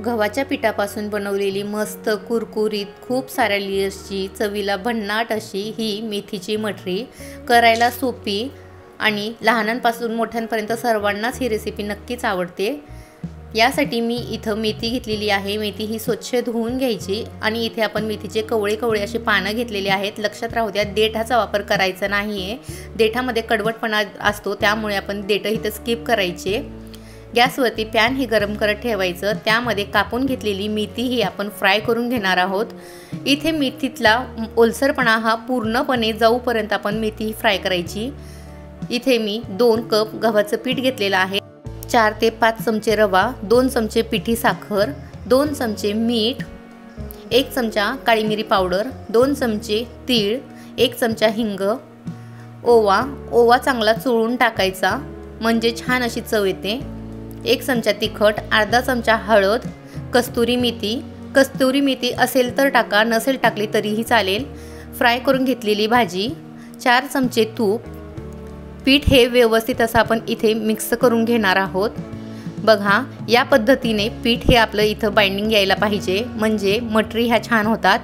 गव्हाच्या पिठापासून बनवलेली मस्त कुरकुरीत खूप साऱ्या लेयर्सची चवीला भन्नाट अशी ही मेथीची मठरी करायला सोपी आणि लहानांपासून मोठ्यांपर्यंत सर्वांनाच ही रेसिपी नक्कीच आवडते। यासाठी मी इथं मेथी घेतलेली आहे। मेथी ही स्वच्छ धुवून घ्यायची आणि इथे आपण मेथीचे कवळे कवळे असे पानं घेतलेले आहेत। लक्षात राहू द्या देठाचा वापर करायचा नाहीये, देठामध्ये कडवटपणा असतो, त्यामुळे आपण देठ इथं स्किप करायचे। गॅसवरती पॅन हे गरम करत ठेवायचं, त्यामध्ये कापून घेतलेली मेथी ही आपण फ्राय करून घेणार आहोत। इथे मेथीतला ओलसरपणा हा पूर्णपणे जाऊपर्यंत आपण मेथी फ्राय करायची। इथे मी 2 कप गव्हाचं पीठ घेतलेलं आहे, 4 ते 5 चमचे रवा, 2 चमचे पिठी साखर, 2 चमचे मीठ, 1 चमचा काळी मिरी पावडर, 2 चमचे तीळ, 1 चमचा हिंग, ओवा चांगला चोळून टाकायचा म्हणजे छान अशी चव येते, 1 चमचा तिखट, अर्धा चमचा हळद, कस्तुरी मेथी असेल तर टाका, नसेल टाकली तरीही चालेल, फ्राय करून घेतलेली भाजी, 4 चमचे तूप। पीठ हे व्यवस्थित असं आपण इथे मिक्स करून घेणार आहोत। बघा या पद्धतीने पीठ हे आपलं इथं बाइंडिंग यायला पाहिजे, म्हणजे मठरी ह्या छान होतात।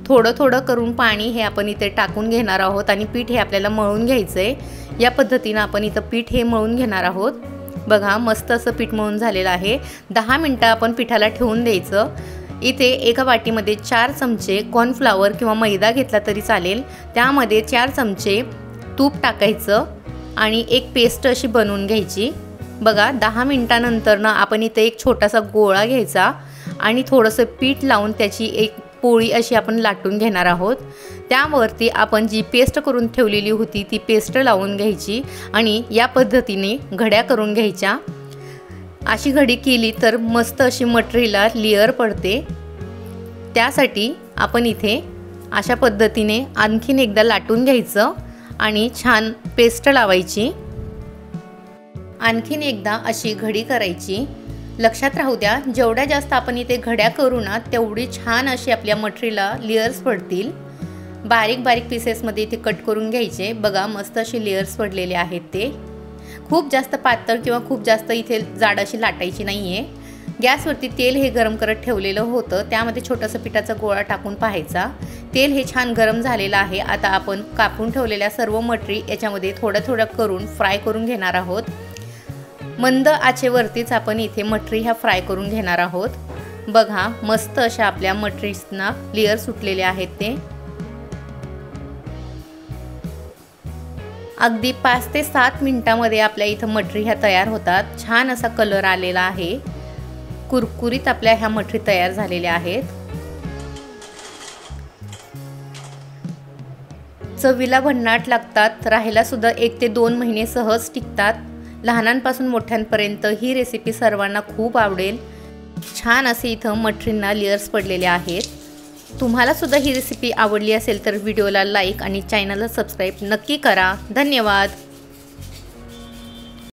थोडं थोडं करून पाणी हे आपण इथे टाकून घेणार आहोत आणि पीठ हे आपल्याला मळून घ्यायचंय। या पद्धतीने आपण इथं पीठ हे मळून घेणार आहोत। बघा मस्त असं पीठ मळून झालेलं आहे। 10 मिनिटं आपण पिठाला ठेवून द्यायचं। इथे एका वाटीमध्ये 4 चमचे कॉर्नफ्लॉवर किंवा मैदा घेतला तरी चालेल, त्यामध्ये 4 चमचे तूप टाकायचं आणि एक पेस्ट अशी बनवून घ्यायची। बघा 10 मिनिटांनंतर ना आपण इथे एक छोटासा गोळा घ्यायचा आणि थोडंसं पीठ लावून त्याची एक पोळी अशी आपण लाटून घेणार आहोत। त्यावरती आपण जी पेस्ट करून ठेवलेली होती ती पेस्ट लावून घ्यायची आणि या पद्धतीने घड्या करून घ्यायच्या। अशी घडी केली तर मस्त अशी मठरीला लेयर पडते। त्यासाठी आपण इथे अशा पद्धतीने आणखीन एकदा लाटून घ्यायचं आणि छान पेस्ट लावायची। आणखीन एकदा अशी घडी करायची। लक्षात राहू द्या जेवढ्या जास्त आपण इथे घड्या करू ना तेवढी छान अशी आपल्या मठरीला लेयर्स पडतील। बारीक बारीक पीसेसमध्ये इथे कट करून घ्यायचे। बघा मस्त असे लेयर्स पडलेले आहेत, ते खूप जास्त पातळ किंवा खूप जास्त इथे जाड अशी लाटायची नाहीये। गॅसवरती तेल हे गरम करत ठेवलेलं होतं, त्यामध्ये छोटासा पिठाचा गोळा टाकून पाहायचा। तेल हे छान गरम झालेलं आहे। आता आपण कापून ठेवलेल्या सर्व मठरी याच्यामध्ये थोड्या थोड्या करून फ्राय करून घेणार आहोत। मंद आचेवरतीच आपण इथे मठरी ह्या फ्राय करून घेणार आहोत। बघा मस्त अशा आपल्या मठरीजना लेयर सुटलेले आहेत, ते अगदी 5 ते 7 मिनिटांमध्ये आपल्या इथं मठरी ह्या तयार होतात। छान असा कलर आलेला आहे, कुरकुरीत आपल्या ह्या मठरी तयार झालेल्या आहेत। चवीला भन्नाट लागतात, राहायला सुद्धा 1 ते 2 महिने सहज टिकतात। लहानांपासून मोठ्यांपर्यंत ही रेसिपी सर्वांना खूप आवडेल। छान असे इथं मठरींना लेयर्स पडलेले आहेत। तुम्हाला सुद्धा ही रेसिपी आवडली असेल तर व्हिडिओला लाईक आणि चॅनलला सबस्क्राईब नक्की करा। धन्यवाद।